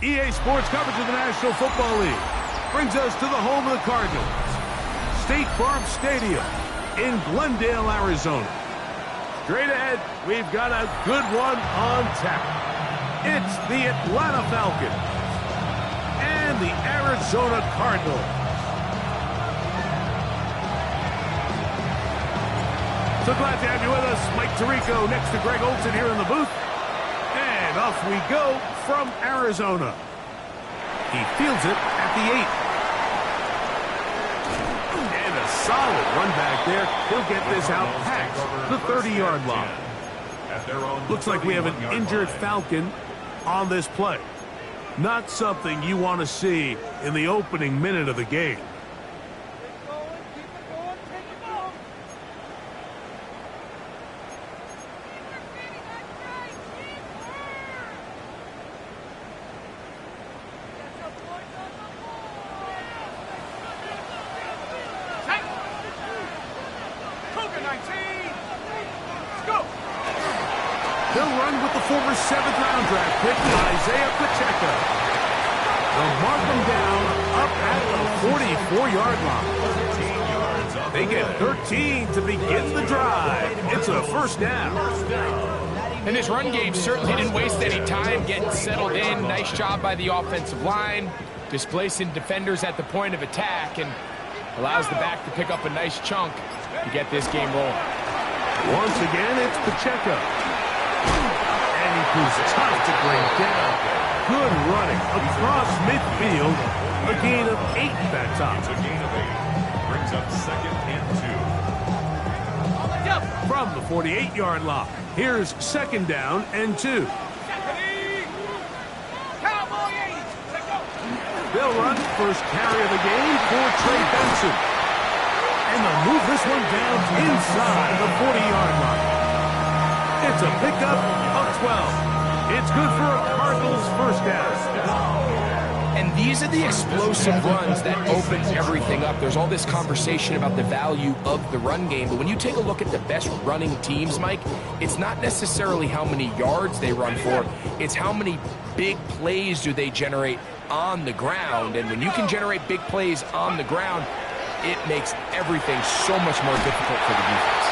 EA Sports coverage of the National Football League brings us to the home of the Cardinals, State Farm Stadium in Glendale, Arizona. Straight ahead, we've got a good one on tap. It's the Atlanta Falcons and the Arizona Cardinals. So glad to have you with us. Mike Tirico next to Greg Olson here in the booth. And off we go from Arizona. He fields it at the 8. And a solid run back there. He'll get this out past the 30-yard line. Looks like we have an injured Falcon on this play. Not something you want to see in the opening minute of the game. He'll run with the former 7th-round draft pick, Isaiah Pacheco. They'll mark him down up at the 44-yard line. They get 13 to begin the drive. It's a first down. And this run game certainly didn't waste any time getting settled in. Nice job by the offensive line, displacing defenders at the point of attack, and allows the back to pick up a nice chunk to get this game rolling. Once again, it's Pacheco. And he proves tough to bring down. Good running across midfield. A gain of 8 that time. It's a gain of 8. Brings up 2nd and 2. From the 48-yard line, here's 2nd down and 2. They'll run first carry of the game for Trey Benson. And they'll move this one down inside the 40-yard line. It's a pickup of 12. It's good for a Cardinals first down. And these are the explosive runs that open everything up. There's all this conversation about the value of the run game, but when you take a look at the best running teams, Mike, it's not necessarily how many yards they run for, it's how many big plays do they generate on the ground. And when you can generate big plays on the ground, it makes everything so much more difficult for the defense.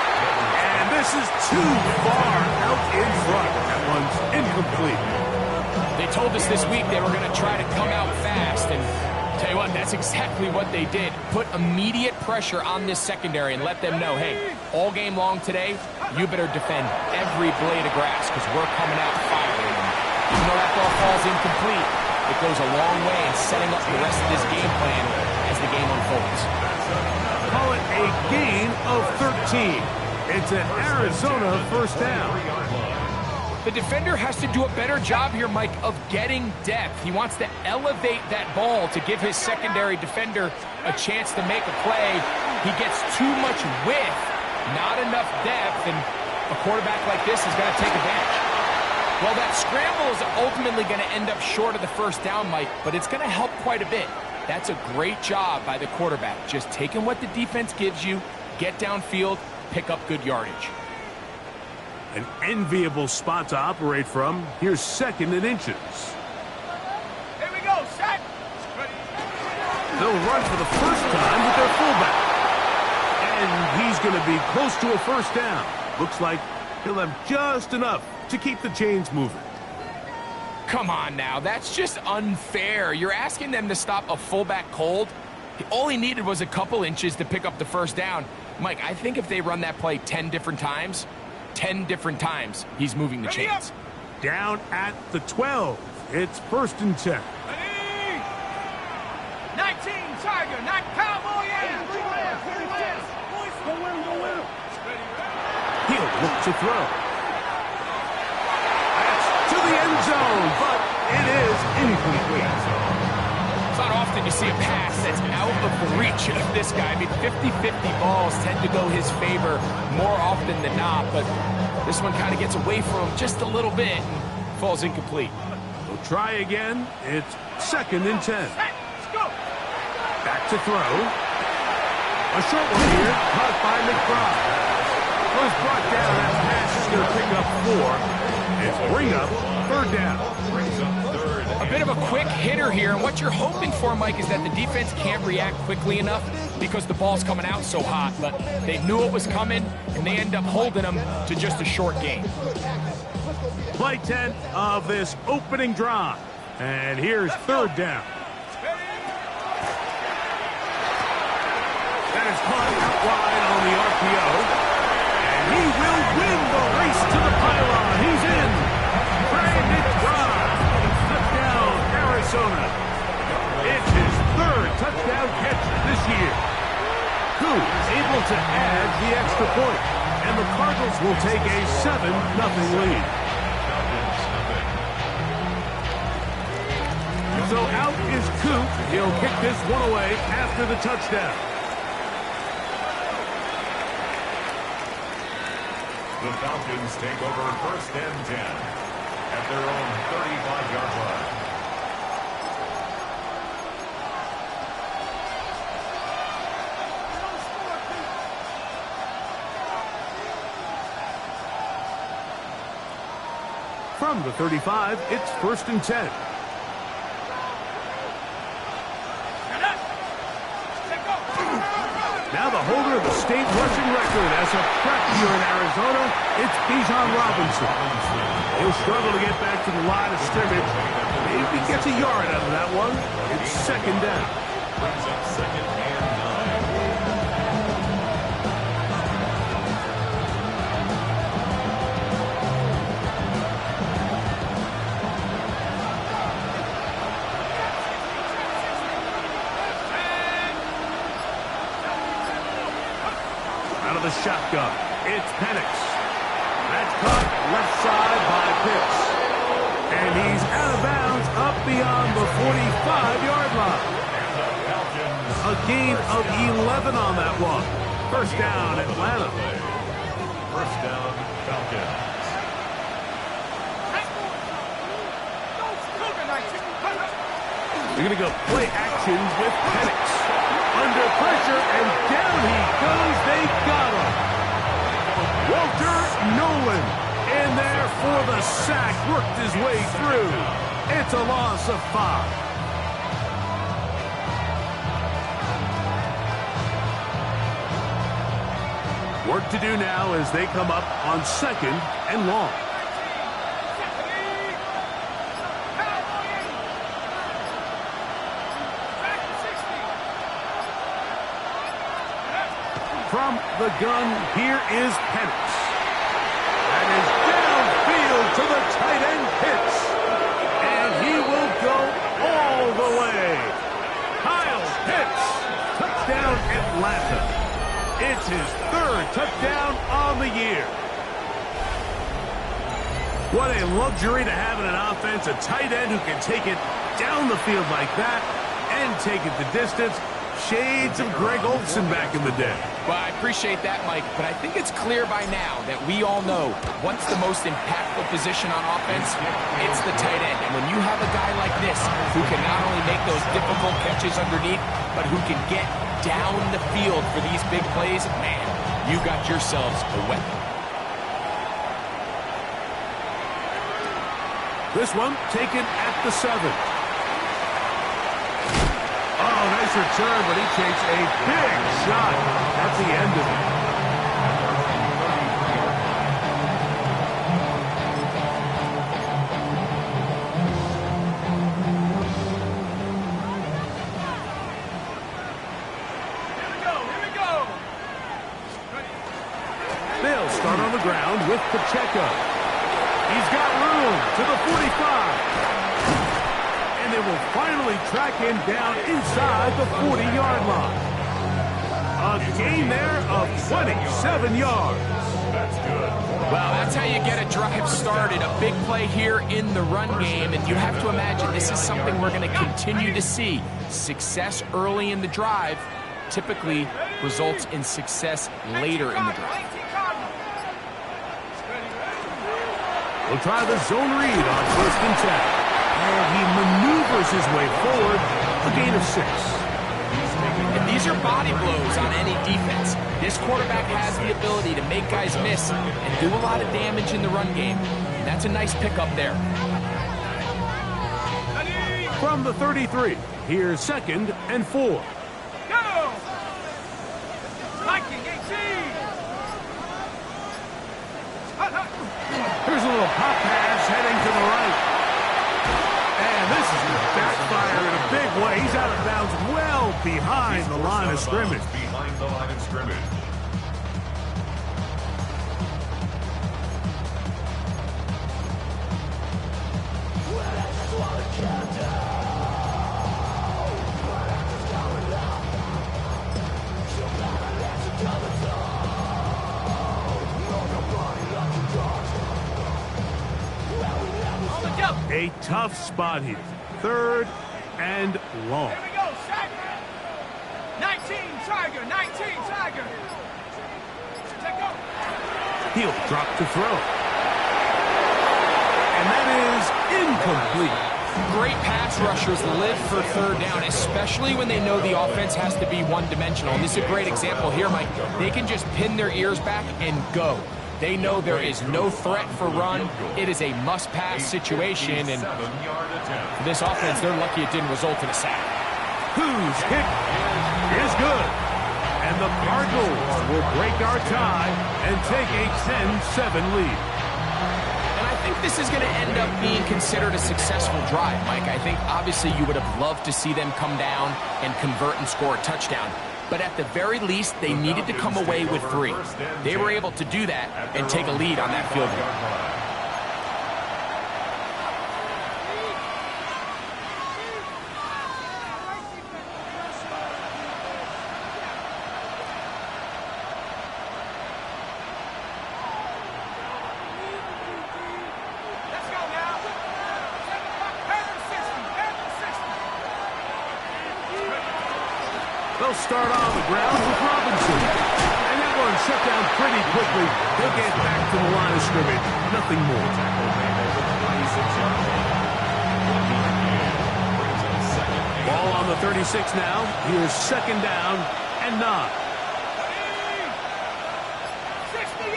And this is too far out in front. That one's incomplete. They told us this week they were going to try to come out fast, and tell you what, that's exactly what they did. Put immediate pressure on this secondary and let them know, hey, all game long today, you better defend every blade of grass because we're coming out firing. And even though that ball falls incomplete, it goes a long way in setting up the rest of this game plan as the game unfolds. Call it a gain of 13. It's an Arizona first down. The defender has to do a better job here, Mike, of getting depth. He wants to elevate that ball to give his secondary defender a chance to make a play. He gets too much width, not enough depth, and a quarterback like this is going to take advantage. Well, that scramble is ultimately going to end up short of the first down, Mike, but it's going to help quite a bit. That's a great job by the quarterback, just taking what the defense gives you, get downfield, pick up good yardage. An enviable spot to operate from. Here's 2nd and inches. Here we go, set. They'll run for the first time with their fullback. And he's going to be close to a first down. Looks like he'll have just enough to keep the chains moving. Come on now, that's just unfair. You're asking them to stop a fullback cold. All he needed was a couple inches to pick up the first down. Mike, I think if they run that play 10 different times, he's moving the chains. Down at the 12. It's 1st and 10. 19, Tiger, not Cowboy. He'll look to throw. That's to the end zone, but it is incomplete. It's not often when you see a pass that's out of the reach of this guy. I mean, 50-50 balls tend to go his favor more often than not, but this one kind of gets away from him just a little bit and falls incomplete. We'll try again. It's 2nd and 10. Back to throw. A short one here, caught by McBride. Was brought down. That pass is going to pick up 4. It's bring up 3rd down. Brings up 3rd. A bit of a quick hitter here, and what you're hoping for, Mike, is that the defense can't react quickly enough because the ball's coming out so hot, but they knew it was coming, and they end up holding them to just a short game. Play 10 of this opening drive. And here's 3rd down. That is caught out wide on the RPO. And he will win the race to the pylon. He's in. Brandon Drive. Touchdown, Arizona. It's his 3rd touchdown catch this year. Koo able to add the extra point. And the Cardinals will take a 7-0 lead. So out is Koo. He'll kick this one away after the touchdown. The Falcons take over 1st and 10 at their own 35-yard line. From the 35, it's 1st and 10. Now the holder of the state rushing record as a prep here in Arizona, it's Bijan Robinson. He'll struggle to get back to the line of scrimmage. Maybe gets a yard out of that one. It's 2nd down. Brings up 2nd and 9. Out of the shotgun, it's Penix. That's caught left side by Pitts. And he's out of bounds up beyond the 45-yard line. A gain of 11 on that one. 1st down, Atlanta. 1st down, Falcons. We're going to go play action with Penix. Under pressure, and down he goes. They got him. Walter Nolan in there for the sack. Worked his way through. It's a loss of 5. Work to do now as they come up on 2nd and long. From the gun, here is Penix. That is downfield to the tight end Pitts. And he will go all the way. Kyle Pitts, touchdown Atlanta. It's his 3rd touchdown on the year. What a luxury to have in an offense, a tight end who can take it down the field like that and take it the distance. Shades of Greg Olsen back in the day. Well, I appreciate that, Mike, but I think it's clear by now that we all know what's the most impactful position on offense? It's the tight end. And when you have a guy like this who can not only make those difficult catches underneath, but who can get down the field for these big plays, man, you got yourselves a weapon. This one taken at the 7. Oh, nice return, but he takes a big shot at the end of it. Here we go. They'll start on the ground with Pacheco. He's got room to the 45. And they will finally track him down inside the 40-yard line. A gain there of 27 yards. That's good. Well, that's how you get a drive started. A big play here in the run game, and you have to imagine this is something we're going to continue to see. Success early in the drive typically results in success later in the drive. We'll try the zone read on 1st and 10. And he maneuvers his way forward, a gain of 6. And these are body blows on any defense. This quarterback has the ability to make guys miss and do a lot of damage in the run game. And that's a nice pickup there. From the 33, here's 2nd and 4. Go! Viking 18! Here's a little pop pass heading to the right. And this is going to backfire in a big way. He's out of bounds well behind the line of scrimmage. Behind the line of scrimmage. A tough spot here. 3rd and long. Here we go, Tiger! 19, Tiger! 19, Tiger! Take go! He'll drop to throw. And that is incomplete. Great pass rushers live for 3rd down, especially when they know the offense has to be one-dimensional. And this is a great example here, Mike. They can just pin their ears back and go. They know there is no threat for run. It is a must-pass situation, and for this offense, they're lucky it didn't result in a sack. Whose kick is good. And the Cardinals will break our tie and take a 10-7 lead. And I think this is going to end up being considered a successful drive, Mike. I think, obviously, you would have loved to see them come down and convert and score a touchdown. But at the very least, they needed to come away with 3. They were able to do that and take a lead on that field goal. Let's go now! Have 60! They'll start on the ground with Robinson. And that one shut down pretty quickly. He'll get back to the line of scrimmage. Nothing more. Ball on the 36 now. Here's 2nd down and 9. 60!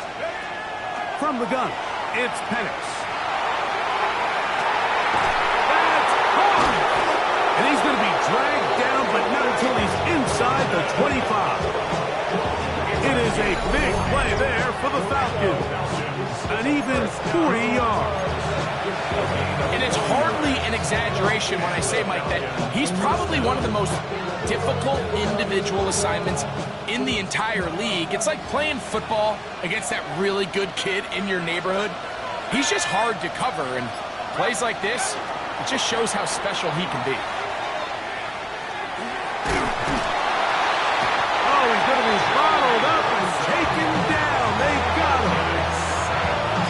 From the gun, it's Penix. And he's going to be dragged down, but not until he's inside the 25. It is a big play there for the Falcons. An even 40 yards. And it's hardly an exaggeration when I say, Mike, that he's probably one of the most difficult individual assignments in the entire league. It's like playing football against that really good kid in your neighborhood. He's just hard to cover, and plays like this, it just shows how special he can be. He's going to be bottled up and taken down. They got him.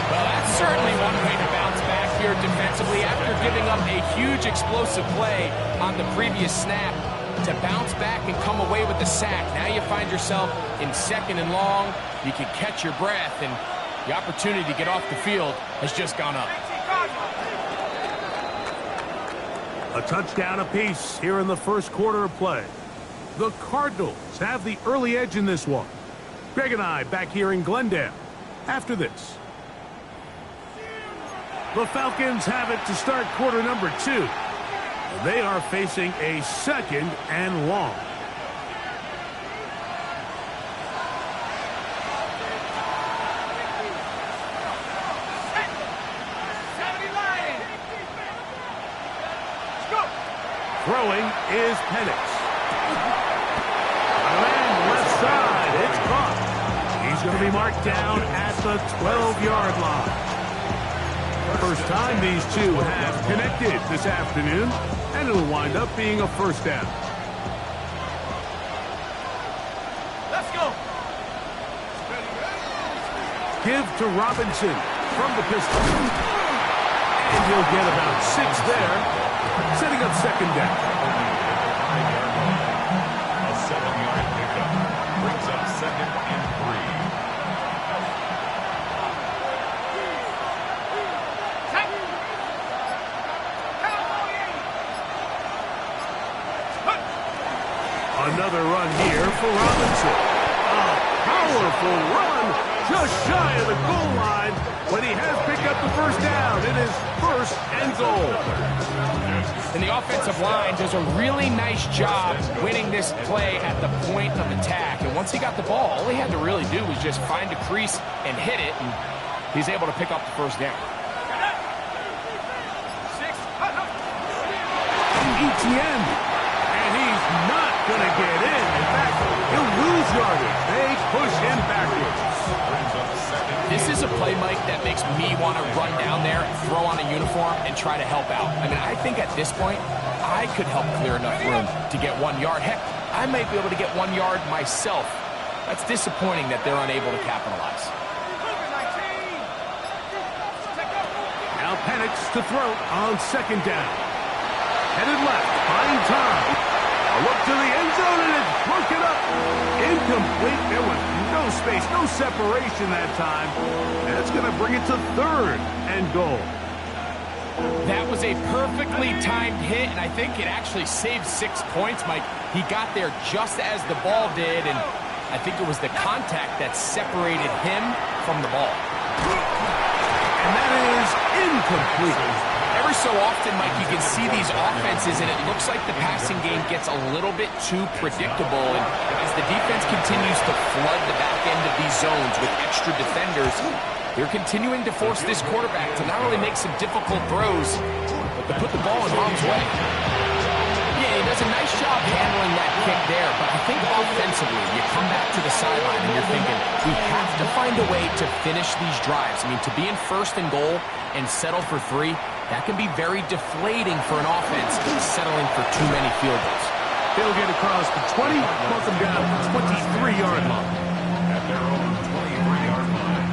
Well, that's certainly one way to bounce back here defensively after giving up a huge explosive play on the previous snap. To bounce back and come away with the sack. Now you find yourself in 2nd and long. You can catch your breath, and the opportunity to get off the field has just gone up. A touchdown apiece here in the 1st quarter of play. The Cardinals have the early edge in this one. Greg and I back here in Glendale after this. The Falcons have it to start quarter number 2. They are facing a 2nd and long. Throwing is Penix. Left side, it's caught. He's going to be marked down at the 12-yard line. First time these two have connected this afternoon, and it'll wind up being a 1st down. Let's Let's go. Give to Robinson from the pistol. And he'll get about 6 there, setting up second down. A 7-yard pickup brings up 2nd and 3. Another run here for Robinson. A powerful run just shy of the goal line when he has picked up the first down. It is 1st and goal. And the offensive line does a really nice job winning this play at the point of attack. And once he got the ball, all he had to really do was just find a crease and hit it, and he's able to pick up the first down. ETN, and he's not going to get in. In fact, he'll lose yardage. They push him backwards. This is a play, Mike, that makes me want to run down there, throw on a uniform, and try to help out. I mean, I think at this point, I could help clear enough room to get 1 yard. Heck, I might be able to get 1 yard myself. That's disappointing that they're unable to capitalize. Now Penix to throw on second down. Headed left, fine time. A look to the end zone, and it's broken up. Incomplete. There was no space, no separation that time. That's going to bring it to 3rd and goal. That was a perfectly timed hit, and I think it actually saved 6 points, Mike. He got there just as the ball did, and I think it was the contact that separated him from the ball. And that is incomplete. Every so often, Mike, you can see these offenses, and it looks like the passing game gets a little bit too predictable. And as the defense continues to flood the back end of these zones with extra defenders, they're continuing to force this quarterback to not only make some difficult throws, but to put the ball in harm's way. Yeah, he does a nice job handling that kick there, but I think offensively, you come back to the sideline and you're thinking, we have to find a way to finish these drives. I mean, to be in 1st and goal and settle for 3, that can be very deflating for an offense settling for too many field goals. They'll get across the 20, mark them down at the 23-yard line. At their own 23-yard line.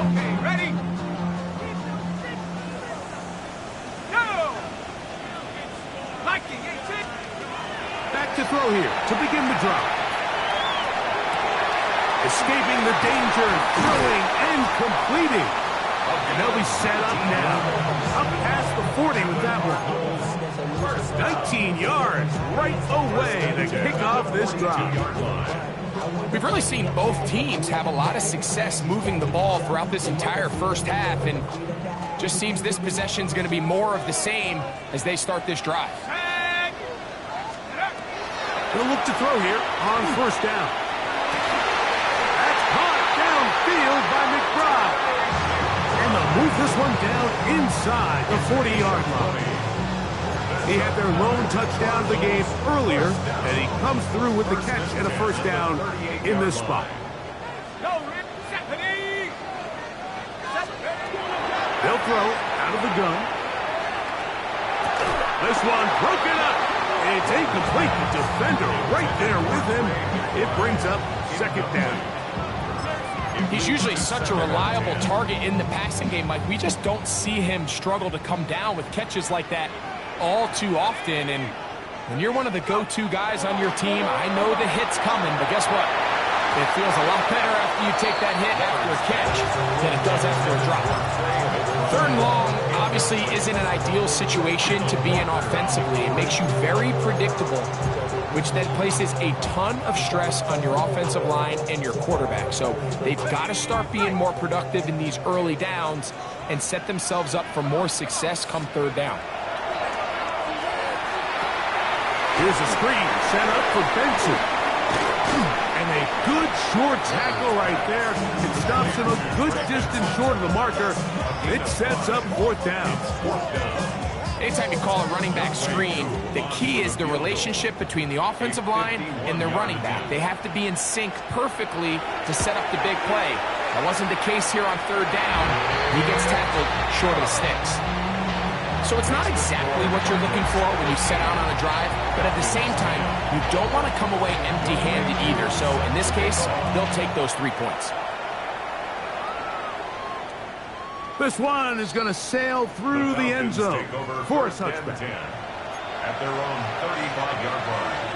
Okay, ready? Go! Mikey, 18. Back to throw here to begin the drive. Escaping the danger, throwing and completing. And they'll be set up now. Up past the 40 with that one. 19 yards right away to kick off this drive. We've really seen both teams have a lot of success moving the ball throughout this entire first half, and just seems this possession's going to be more of the same as they start this drive. They'll look to throw here on 1st down. That's caught downfield by McBride. And they'll move this one down inside the 40-yard line. He had their lone touchdown of the game earlier, and he comes through with the catch and a 1st down in this spot. They'll throw out of the gun. This one broken up. It's incomplete. The defender right there with him. It brings up 2nd down. He's usually such a reliable target in the passing game, Mike. We just don't see him struggle to come down with catches like that all too often. And when you're one of the go-to guys on your team, I know the hit's coming, but guess what? It feels a lot better after you take that hit after a catch than it does after a drop. 3rd and long obviously isn't an ideal situation to be in offensively. It makes you very predictable, which then places a ton of stress on your offensive line and your quarterback. So they've got to start being more productive in these early downs and set themselves up for more success come 3rd down. Here's a screen set up for Benson. And a good short tackle right there. It stops him a good distance short of the marker. It sets up 4th down. Anytime you call a running back screen, the key is the relationship between the offensive line and their running back. They have to be in sync perfectly to set up the big play. That wasn't the case here on third down. He gets tackled short of the sticks. So it's not exactly what you're looking for when you set out on a drive, but at the same time, you don't want to come away empty-handed either. So in this case, they'll take those 3 points. This one is going to sail through the end zone for a touchback. At their own 35-yard line.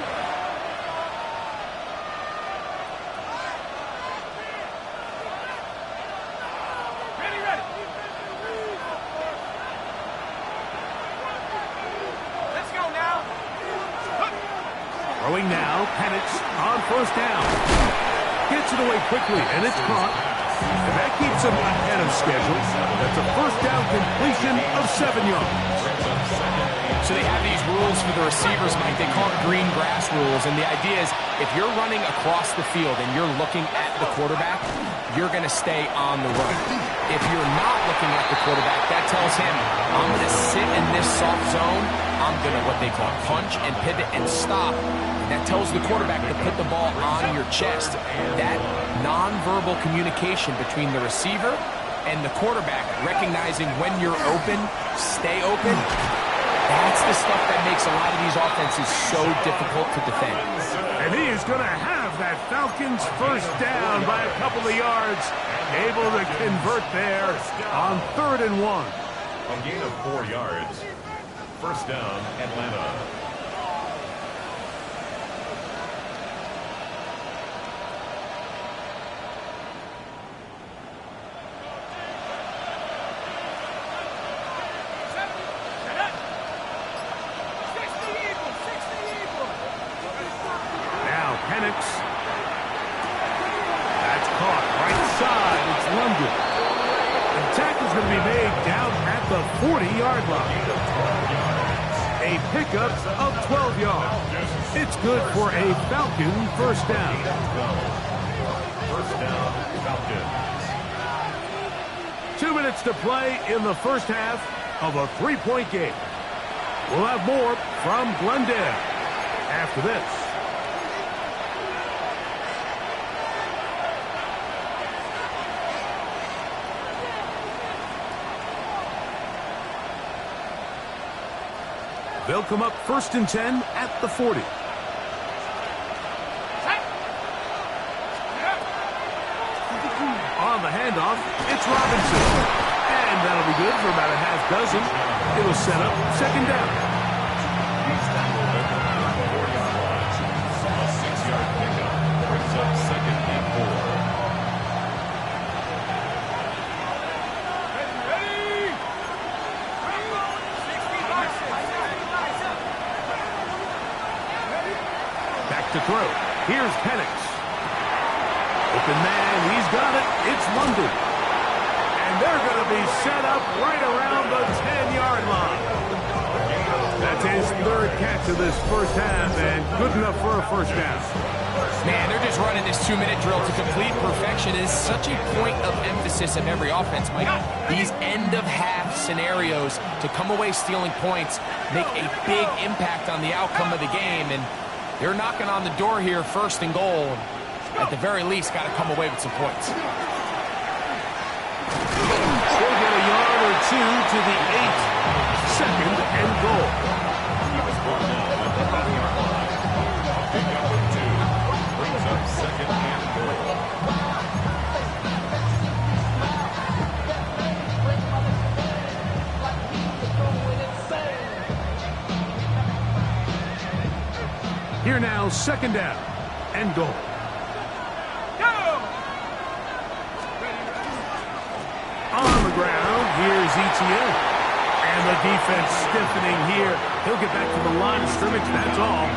Throwing now, Penix on first down. Gets it away quickly, and it's caught. And that keeps him ahead of schedule. That's a first down completion of 7 yards. So they have these rules for the receivers, Mike. They call it green grass rules. And the idea is if you're running across the field and you're looking at the quarterback, you're going to stay on the run. If you're not looking at the quarterback, that tells him, I'm going to sit in this soft zone. I'm going to what they call punch and pivot and stop. And that tells the quarterback to put the ball on your chest. That nonverbal communication between the receiver and the quarterback, recognizing when you're open, stay open, that's the stuff that makes a lot of these offenses so difficult to defend. And he is going to have that Falcons first down by a couple of yards. Able to convert there on 3rd and 1. A gain of 4 yards. First down, Atlanta. Now Penix. That's caught right side. It's London. The tackle's going to be made down at the 40-yard line. A pickup of 12 yards. It's good for a Falcon first down. First down, Falcons. 2 minutes to play in the first half of a 3-point game. We'll have more from Glendale after this. They'll come up 1st and 10 at the 40. On the handoff, it's Robinson. And that'll be good for about a half dozen. It'll set up 2nd down. He's tackled at the 4-yard line. A 6-yard pickup brings up 2nd and 4. To throw. Here's Penix. Open man, he's got it. It's London. And they're going to be set up right around the 10-yard line. That's his 3rd catch of this first half, and good enough for a first down. Man, they're just running this 2-minute drill to complete perfection. It is such a point of emphasis of every offense, Mike. These end-of-half scenarios to come away stealing points make a big impact on the outcome of the game, and they're knocking on the door here, 1st and goal. At the very least, got to come away with some points. They'll get a yard or 2 to the 8. 2nd and goal. He was brought down at the 5-yard line. Pick up with 2. Brings up 2nd and goal. Here now, 2nd down and goal. On the ground, here's ETN. And the defense stiffening here. He'll get back to the line of scrimmage, that's all.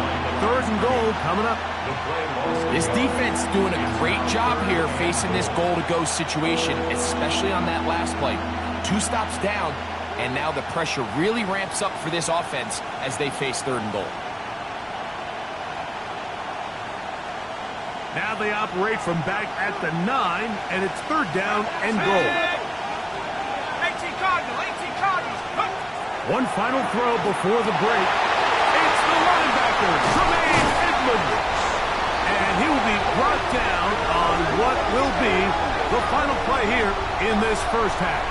3rd and goal coming up. This defense doing a great job here facing this goal-to-go situation, especially on that last play. 2 stops down, and now the pressure really ramps up for this offense as they face 3rd and goal. Now they operate from back at the 9, and it's 3rd down and goal. 18 Cardinals. One final throw before the break. It's the linebacker, Tremaine Edmonds. And And he will be brought down on what will be the final play here in this first half.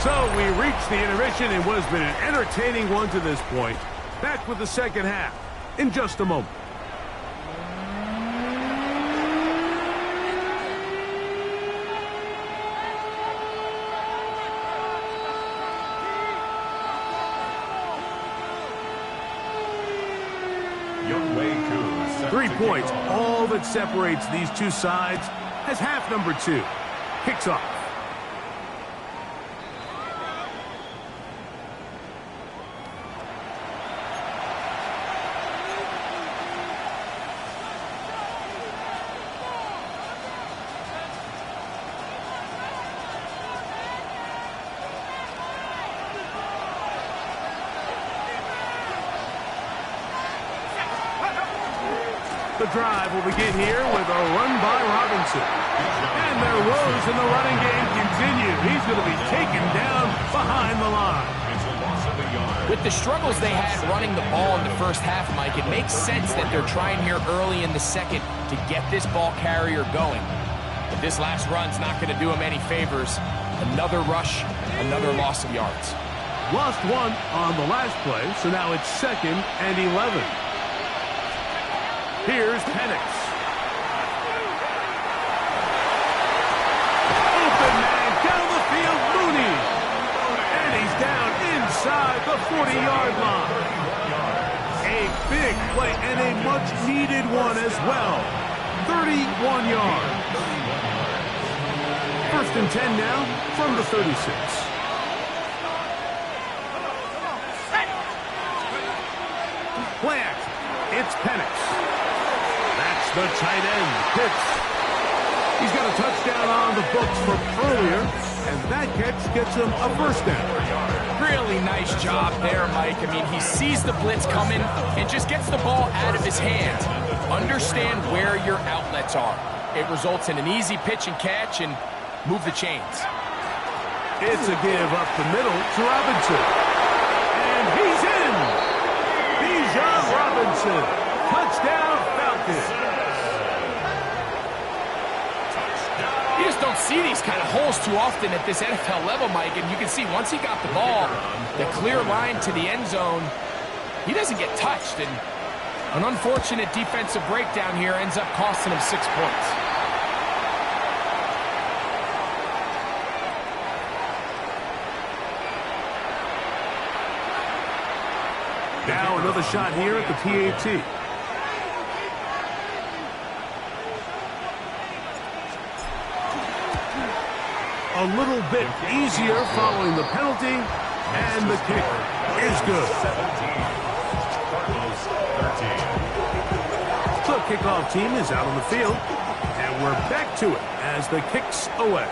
So we reached the intermission in what has been an entertaining one to this point. Back with the second half in just a moment. Young Wei Koo set 3 to points, kick off. all that separates these two sides, as half number 2 kicks off. The drive will begin here with a run by Robinson. And their woes in the running game continue. He's going to be taken down behind the line. It's a loss of a yard. With the struggles they had running the ball in the first half, Mike, it makes sense that they're trying here early in the second to get this ball carrier going. But this last run's not going to do him any favors. Another rush, another loss of yards. Lost 1 on the last play, so now it's 2nd and 11. Here's Penix. Open man down the field, Mooney. And he's down inside the 40-yard line. A big play and a much-needed one as well. 31 yards. 1st and 10 now from the 36. Play action. It's Penix. That's the tight end, Pitts. He's got a touchdown on the books from earlier, and that catch gets him a first down. Really nice job there, Mike. I mean, he sees the blitz coming and just gets the ball out of his hands. Understand where your outlets are. It results in an easy pitch and catch and move the chains. It's a give up the middle to Robinson. And he's in! Bijan Robinson. Touchdown, Falcons. You just don't see these kind of holes too often at this NFL level, Mike. And you can see once he got the ball, the clear line to the end zone, he doesn't get touched. And an unfortunate defensive breakdown here ends up costing him 6 points. Now another shot here at the PAT. A little bit easier following the penalty, and the kick is good. 17. Cardinals 13. The kickoff team is out on the field, and we're back to it as the kick's away.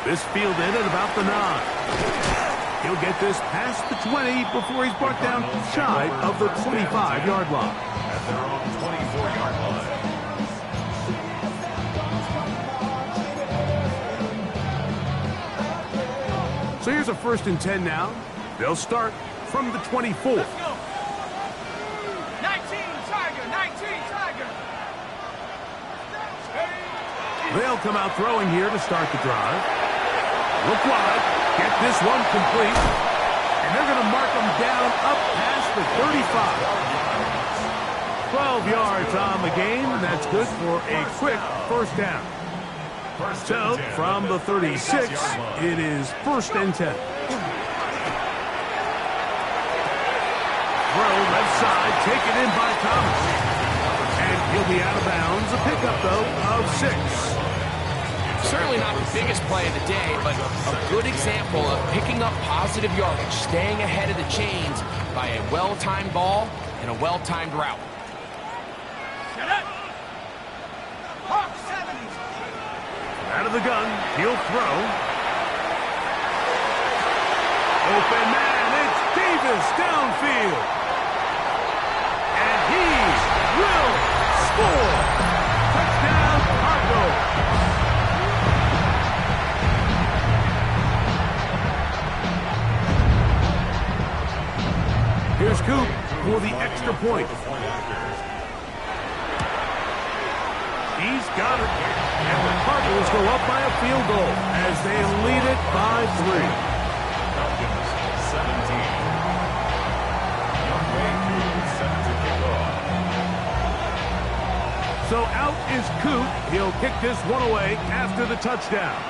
This field end at about the 9. He'll get this past the 20 before he's brought down shy of the 25-yard line. At their own 24-yard line. So here's a 1st and 10 now. They'll start from the 24. Let's go. 19 Tiger, 19 Tiger. They'll come out throwing here to start the drive. Look wide, get this one complete, and they're going to mark them down up past the 35. 12 yards on the game, and that's good for a quick first down. So, from the 36, it is 1st and 10. Throw left side, taken in by Thomas. And he'll be out of bounds. A pickup, though, of 6. Certainly not the biggest play of the day, but a good example of picking up positive yardage, staying ahead of the chains by a well-timed ball and a well-timed route. Get up. Hawk 70. Out of the gun, he'll throw. Open man, it's Davis downfield. And he will score. Touchdown, Cardinals. extra point. He's got it. And the Cardinals go up by a field goal as they lead it by 3. Falcons 17. Young Wayne set to kick off. So out is Coop. He'll kick this one away after the touchdown.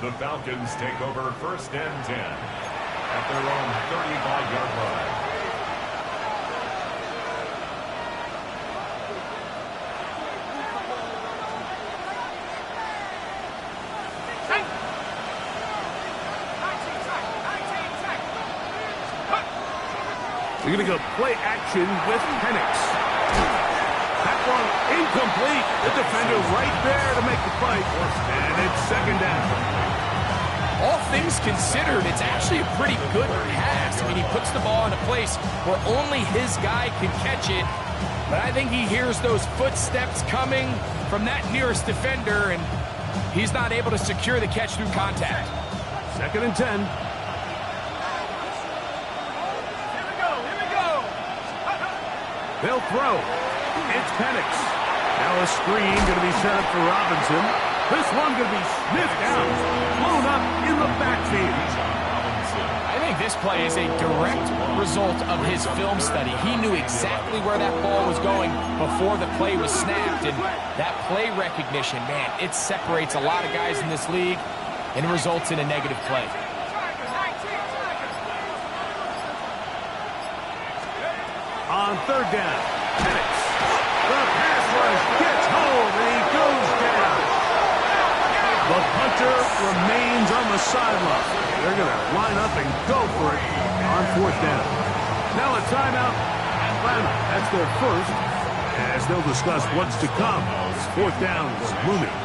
The Falcons take over 1st and 10 at their own 35-yard line. They're going to go play action with Penix. That one incomplete. The defender right there to make the fight. And it's 2nd down. All things considered, it's actually a pretty good pass. I mean, he puts the ball in a place where only his guy can catch it. But I think he hears those footsteps coming from that nearest defender, and he's not able to secure the catch through contact. 2nd and 10. They'll throw. It's Penix. Now a screen going to be set up for Robinson. This one going to be sniffed out. Blown up in the backfield. I think this play is a direct result of his film study. He knew exactly where that ball was going before the play was snapped. And that play recognition, man, it separates a lot of guys in this league and results in a negative play. On 3rd down, Penix. The pass rush gets home, and he goes down. The punter remains on the sideline. They're going to line up and go for it on 4th down. Now a timeout. Atlanta, that's their first, as they'll discuss what's to come. 4th down is looming.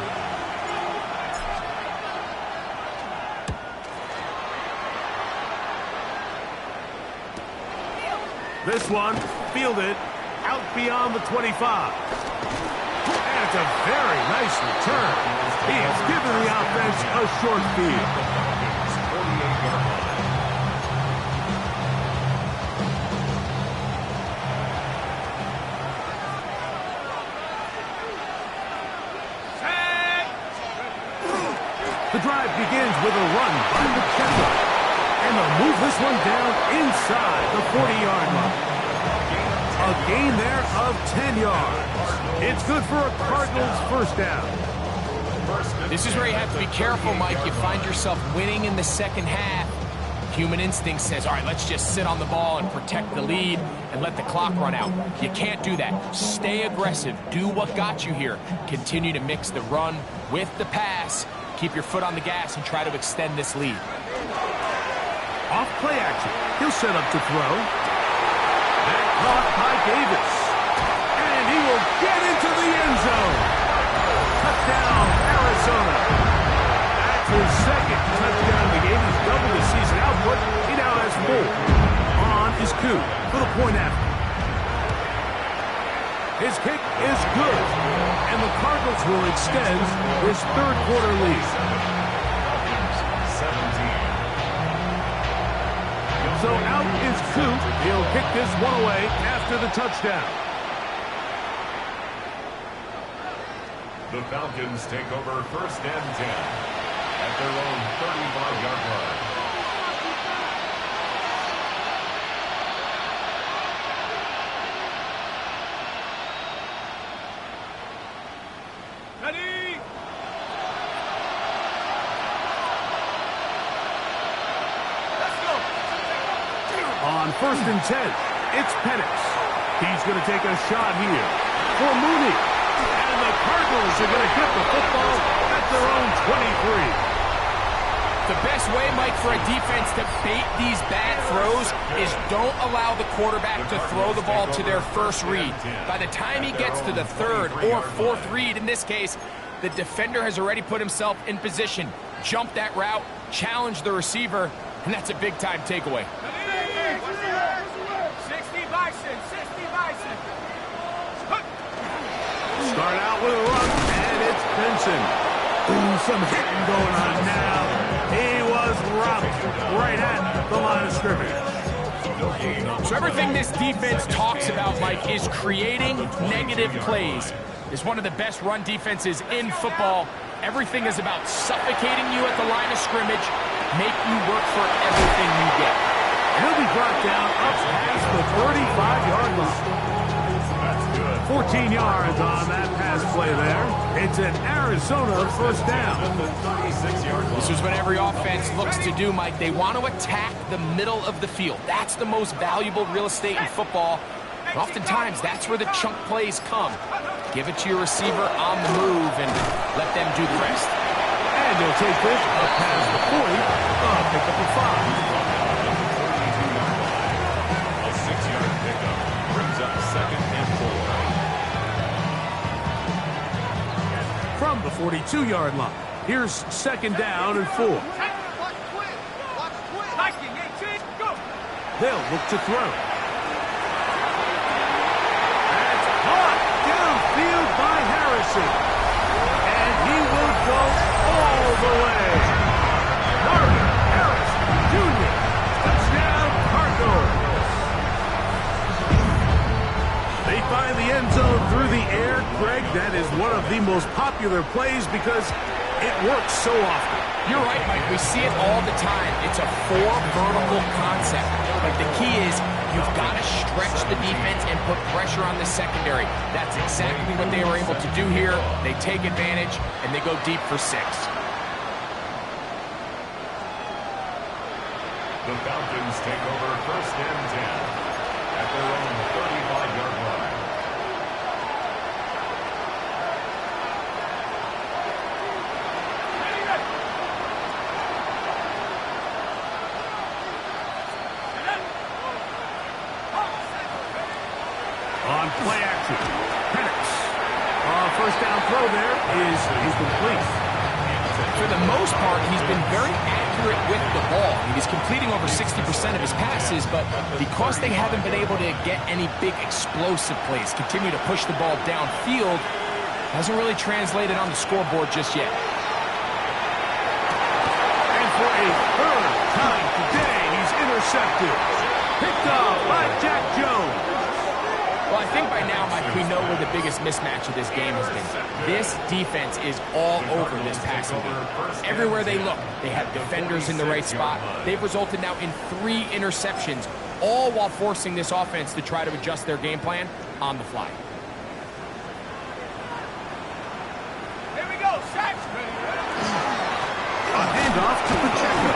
This one, fielded out beyond the 25. And it's a very nice return. He has given the offense a short field. The drive begins with a run by Pacheco. And they'll move this one down inside the 40-yard line. A gain there of 10 yards. It's good for a Cardinals 1st down. This is where you have to be careful, Mike. You find yourself winning in the 2nd half. Human instinct says, all right, let's just sit on the ball and protect the lead and let the clock run out. You can't do that. Stay aggressive. Do what got you here. Continue to mix the run with the pass. Keep your foot on the gas and try to extend this lead. Off play action. He'll set up to throw. And caught by Davis. And he will get into the end zone. Touchdown, Arizona. That's his 2nd touchdown of the game. He's doubled his season output. He now has 4. On is Coop for the point after. His kick is good. And the Cardinals will extend his 3rd quarter lead. So out is Coop. He'll kick this one away after the touchdown. The Falcons take over 1st and 10 at their own 35-yard line. Ready? Let's go. On 1st and 10, it's Penix. He's going to take a shot here for Mooney. And the Cardinals are going to get the football at their own 23. The best way, Mike, for a defense to bait these bad throws is don't allow the quarterback to throw the ball to their first read. By the time he gets to the 3rd or 4th read, in this case, the defender has already put himself in position, jump that route, challenge the receiver, and that's a big-time takeaway. 60 Bison, 60 Bison. Start out with a run, and it's Benson. Ooh, some hitting going on now. He was robbed right at the line. scrimmage. So everything this defense talks about, Mike, is creating negative plays. It's one of the best run defenses in football. Everything is about suffocating you at the line of scrimmage, make you work for everything you get. He'll be brought down up past the 35-yard line. 14 yards on that pass play there. It's an Arizona first down. This is what every offense looks to do, Mike. They want to attack the middle of the field. That's the most valuable real estate in football. And oftentimes, that's where the chunk plays come. Give it to your receiver on the move and let them do the rest. And they'll take this up past the 40. Pick up the 5. A 6-yard pickup brings up 2nd and 4. From the 42-yard line, here's 2nd down and 4. They'll look to throw. That's caught downfield by Harrison. And he will go all the way. Marvin Harrison Jr. Touchdown, Cardinals. They find the end zone through the air. Greg, that is one of the most popular plays because it works so often. You're right, Mike. We see it all the time. It's a 4 vertical concept. But the key is you've got to stretch the defense and put pressure on the secondary. That's exactly what they were able to do here. They take advantage, and they go deep for 6. The Falcons take over 1st and 10 at their own 35-yard line. On play action, Penix. First down throw there is incomplete. For the most part, he's been very accurate with the ball. He's completing over 60% of his passes, but because they haven't been able to get any big explosive plays, continue to push the ball downfield, hasn't really translated on the scoreboard just yet. And for a 3rd time today, he's intercepted. Picked off by Jack Jones. Well, I think by now, Mike, we know where the biggest mismatch of this game has been. This defense is all over this passing game. Everywhere they look, they have defenders in the right spot. They've resulted now in 3 interceptions, all while forcing this offense to try to adjust their game plan on the fly. Here we go, set. A handoff to Pacheco.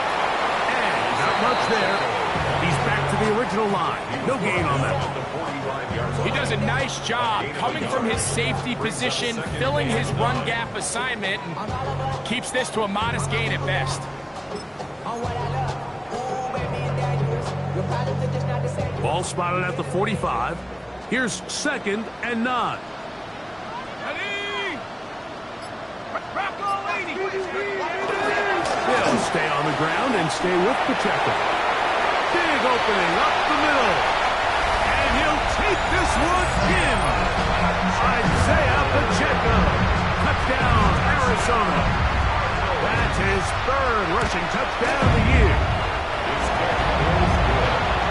And not much there. He's back to the original line. No gain on that. He does a nice job coming from his safety position, filling his run gap assignment, and keeps this to a modest gain at best. Ball spotted at the 45. Here's 2nd and 9. They'll stay on the ground and stay with Pacheco. Big opening up the middle. And he'll take this one in. Isaiah Pacheco. Touchdown, Arizona. That's his 3rd rushing touchdown of the year.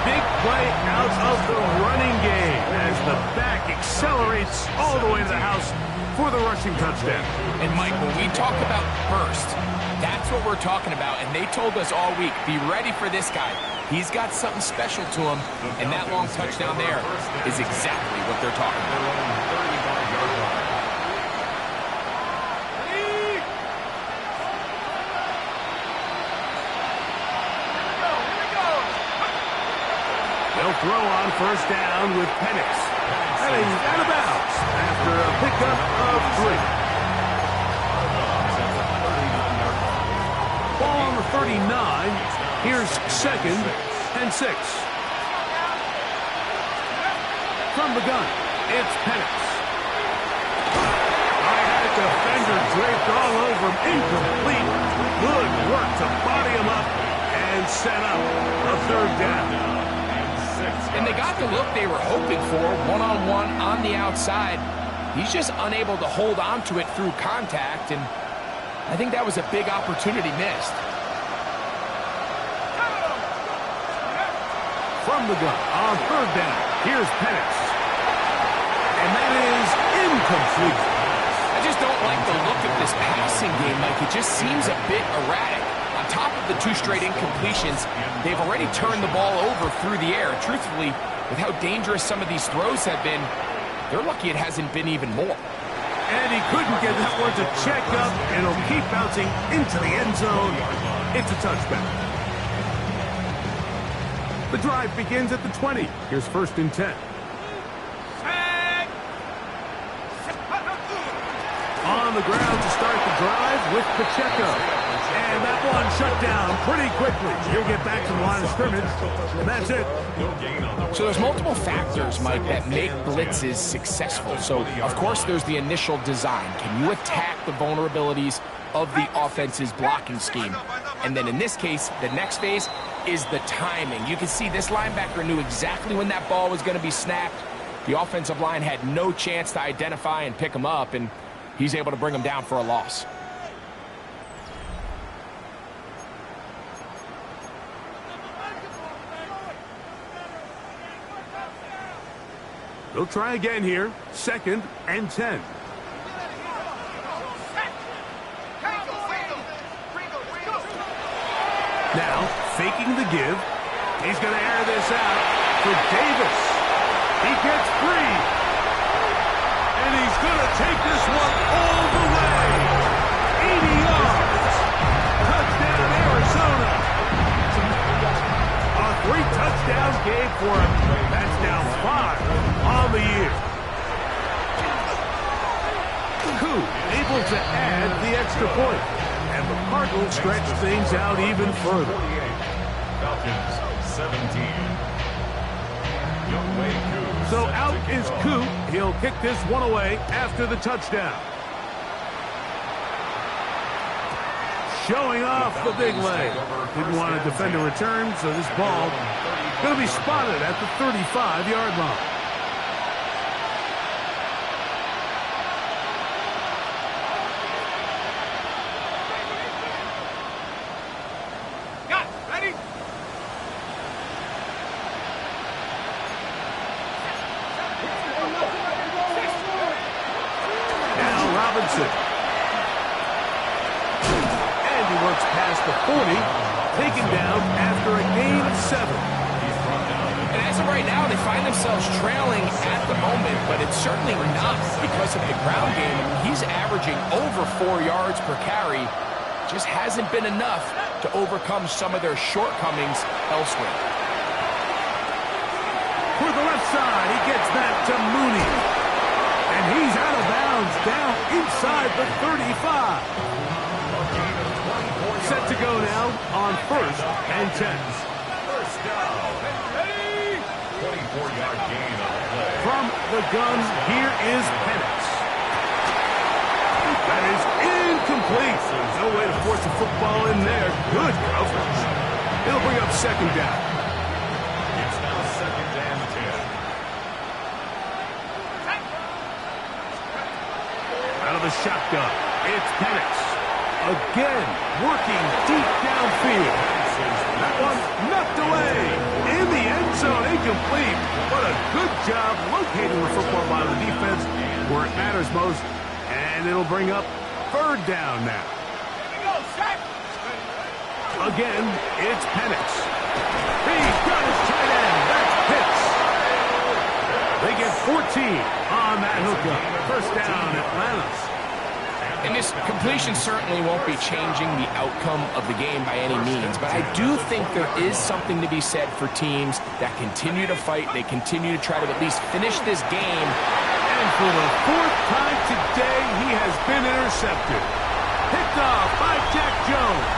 Big play out of the running game as the back accelerates all the way to the house for the rushing touchdown. And Mike, when we talk about burst, that's what we're talking about. And they told us all week, be ready for this guy. He's got something special to him, and that long touchdown there is exactly what they're talking about. They'll throw on 1st down with Penix. Heading out of bounds after a pickup of 3. Ball on the 39. Here's 2nd and 6. From the gun, it's Penix. I had a defender draped all over him. Incomplete. Good work to body him up and set up a 3rd down. And they got the look they were hoping for, one-on-one on the outside. He's just unable to hold on to it through contact, and I think that was a big opportunity missed. from the gun on third down. Here's Penix. And that is incomplete. I just don't like the look of this passing game, Mike. It just seems a bit erratic. On top of the 2 straight incompletions, they've already turned the ball over through the air. Truthfully, with how dangerous some of these throws have been, they're lucky it hasn't been even more. And he couldn't get that one to check up, and it'll keep bouncing into the end zone. It's a touchback. The drive begins at the 20. Here's 1st and 10. On the ground to start the drive with Pacheco. And that one shut down pretty quickly. He'll get back to the line of scrimmage, and that's it. So there's multiple factors, Mike, that make blitzes successful. So, of course, there's the initial design. Can you attack the vulnerabilities of the offense's blocking scheme? And then in this case, the next phase is the timing. You can see this linebacker knew exactly when that ball was going to be snapped. The offensive line had no chance to identify and pick him up, and he's able to bring him down for a loss. They'll try again here. 2nd and 10. Now, faking the give. He's going to air this out for Davis. He gets free. And he's going to take this one all the way. 80 yards. Touchdown, Arizona. A 3-touchdown game for him. That's now 5 on the year. Koo able to add the extra point. And the Cardinals stretch things out even further. Falcons 17. So out is Koo. He'll kick this one away after the touchdown. Showing off the big leg. Didn't want to defend a return, so this ball going to be spotted at the 35-yard line. And he works past the 40, taken down after a gain of 7. And as of right now, they find themselves trailing at the moment, but it's certainly not because of the ground game. He's averaging over 4 yards per carry. Just hasn't been enough to overcome some of their shortcomings elsewhere. For the left side, he gets that to Mooney. And he's out of bounds, down inside the 35. Set to go now on 1st and 10. First down. 24-yard gain on the play. From the gun, here is Penix. That is incomplete. There's no way to force the football in there. Good coverage. It'll bring up 2nd down. It's now 2nd and 10. Out of the shotgun, it's Penix. Again, working deep downfield. That one knocked away. In the end zone, incomplete. What a good job locating the football by the defense where it matters most. And it'll bring up 3rd down now. Again, it's Penix. He's got his tight end. That's Pitts. They get 14 on that hookup. 1st down, Atlanta. And this completion certainly won't be changing the outcome of the game by any means, but I do think there is something to be said for teams that continue to fight. They continue to try to at least finish this game. And for the 4th time today, he has been intercepted. Picked off by Jack Jones.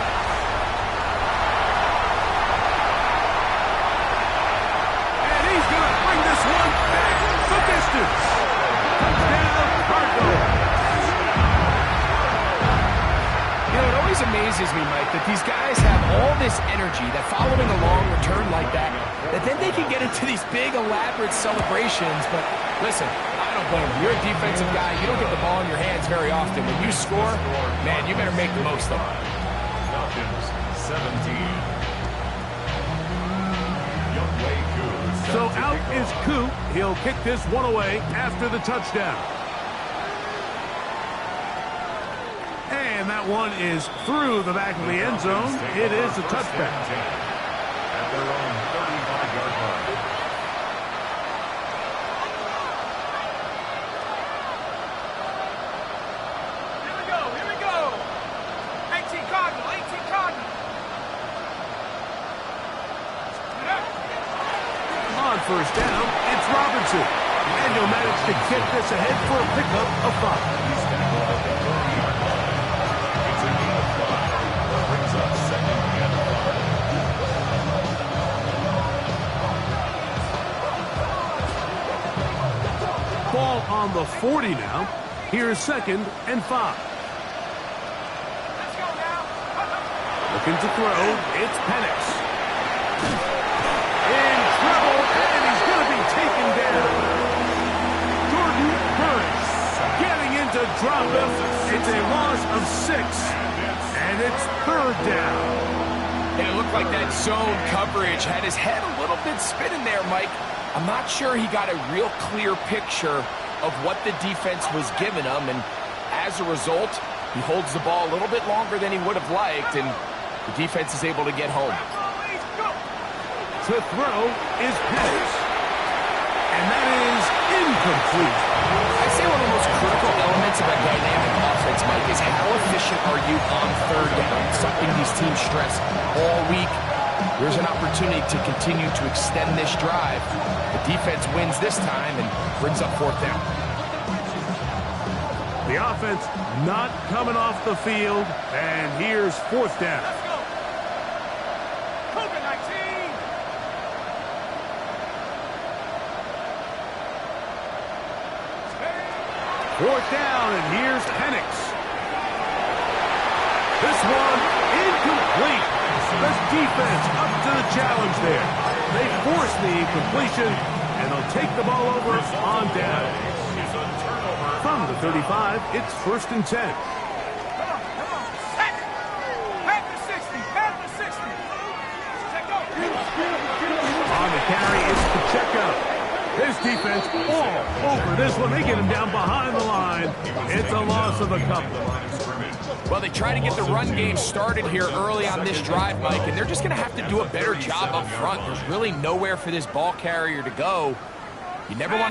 And he's going to bring this one back the distance. Touchdown, Cardinals. You know, it always amazes me, Mike, that these guys have all this energy, that following a long return like that then they can get into these big, elaborate celebrations. But listen, I don't blame them. You're a defensive guy. You don't get the ball in your hands very often. When you score, man, you better make the most of it. Falcons 17. Youngway Koo. So out is Coop. He'll kick this one away after the touchdown. And that one is through the back of the end zone. It is a touchback. At their own 35-yard line. Here we go. 18 Cardinal, 18 Cardinal. On first down, it's Robinson. And he'll manage to kick this ahead for a pickup of 5. He's tackled at the 30-yard line. It's a gain of 5. That brings up second and 5. Ball on the 40 now. Here's second and 5. Let's go now. Looking to throw, it's Penix. In trouble, and he's going to be taken down. Jordan Burris getting into drop him. It's a loss of 6, and it's third down. And it looked like that zone coverage had his head a little bit spinning there, Mike. I'm not sure he got a real clear picture of what the defense was giving him, and as a result, he holds the ball a little bit longer than he would have liked, and the defense is able to get home. To throw is Penix. And that is incomplete. I'd say one of the most critical elements of a dynamic offense, Mike, is how efficient are you on third down? Something these teams stress all week. There's an opportunity to continue to extend this drive. The defense wins this time and brings up fourth down. The offense not coming off the field, and here's fourth down. Let's go. Cougar 19. Fourth down, and here's Penix. This one incomplete. The defense up to the challenge there. They force the incompletion, and they'll take the ball over on down. From the 35, it's first and 10. Come on. Set. Panther 60. Panther 60. Check go. On the carry is Pacheco. This defense all over this one. They get him down behind the line. It's a loss of a couple. Well, they try to get the run game started here early on this drive, Mike, and they're just going to have to do a better job up front. There's really nowhere for this ball carrier to go. You never want to